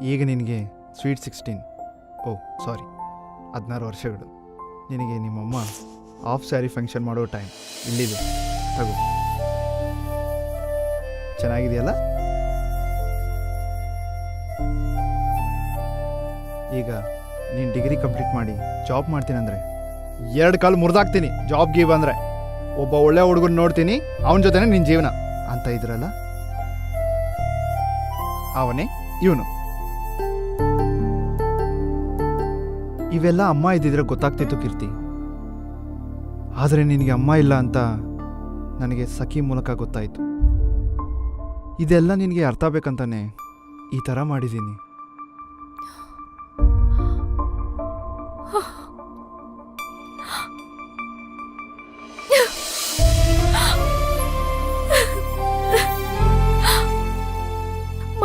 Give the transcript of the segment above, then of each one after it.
ಈಗ ನಿನಗೆ ಸ್ವೀಟ್ 16, ಓ ಸಾರಿ 16 ವರ್ಷಗಳು. ನಿನಗೆ ನಿಮ್ಮಮ್ಮ ಹಾಫ್ ಸ್ಯಾರಿ ಫಂಕ್ಷನ್ ಮಾಡೋ ಟೈಮ್ ಇಲ್ಲಿದೆ, ತಗೋ. ಚೆನ್ನಾಗಿದೆಯಲ್ಲ? ಈಗ ನೀನು ಡಿಗ್ರಿ ಕಂಪ್ಲೀಟ್ ಮಾಡಿ ಜಾಬ್ ಮಾಡ್ತೀನಂದರೆ 2 ಕಾಲು ಮುರಿದಾಕ್ತೀನಿ. ಜಾಬ್ಗೆ ಬಂದರೆ ಒಬ್ಬ ಒಳ್ಳೆ ಹುಡುಗನ ನೋಡ್ತೀನಿ, ಅವನ ಜೊತೆನೇ ನಿನ್ನ ಜೀವನ ಅಂತ ಇದ್ರಲ್ಲ, ಅವನೇ ಇವನು. ಇವೆಲ್ಲ ಅಮ್ಮ ಇದ್ದಿದ್ರೆ ಗೊತ್ತಾಗ್ತಿತ್ತು ಕೀರ್ತಿ. ಆದರೆ ನಿನಗೆ ಅಮ್ಮ ಇಲ್ಲ ಅಂತ ನನಗೆ ಸಖಿ ಮೂಲಕ ಗೊತ್ತಾಯಿತು. ಇದೆಲ್ಲ ನಿನಗೆ ಅರ್ಥ ಬೇಕಂತಾನೆ ಈ ಥರ ಮಾಡಿದ್ದೀನಿ.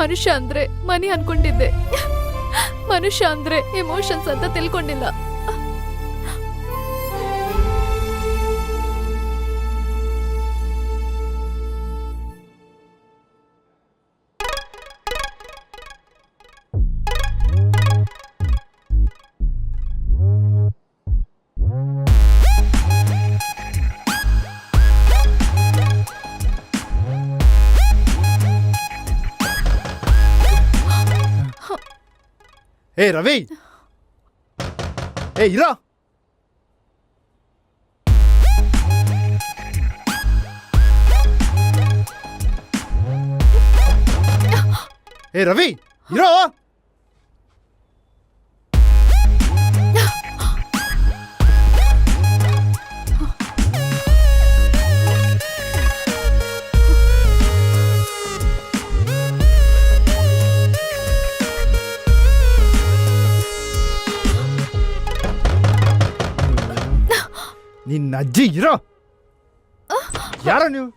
ಮನುಷ್ಯ ಅಂದ್ರೆ ಮನಿ ಅನ್ಕೊಂಡಿದ್ದೆ, ಮನುಷ್ಯ ಅಂದ್ರೆ ಎಮೋಷನ್ಸ್ ಅಂತ ತಿಳ್ಕೊಂಡಿಲ್ಲ. ಏ ರವಿ, ಏ ಇರೋ. ಏ ರವಿ ಇರೋ. ನಿನ್ನ ಅಜ್ಜಿ ಇರೋ. ಯಾರ ನೀವು?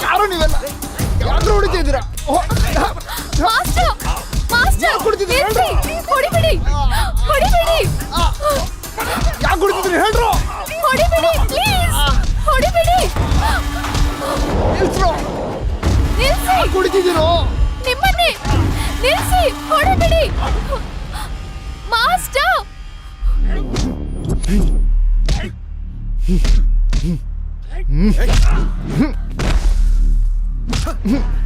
ಯಾರು ನೀವೆಲ್ಲ? ಯಾರು ಹೊಡಿತಿದ್ದೀರಾ? ಮಾಸ್ಟರ್, ಮಾಸ್ಟರ್, ನಿಲ್ಸಿ, ಹೊಡಿಬೇಡಿ, ಹೊಡಿಬೇಡಿ, ಯಾಕೆ ಹೊಡಿತಿದ್ರಿ ಹೇಳ್ರು? ಹೊಡಿಬೇಡಿ, ಪ್ಲೀಸ್, ಹೊಡಿಬೇಡಿ, ನಿಲ್ಸ್ರು. ನಿಲ್ಸಿ, ಹೊಡಿತಿದ್ದೀರೋ? ನಿಮ್ಮನ್ನೇ ನಿಲ್ಸಿ, ಹೊಡಿಬೇಡಿ, ಮಾಸ್ಟರ್. Hmm.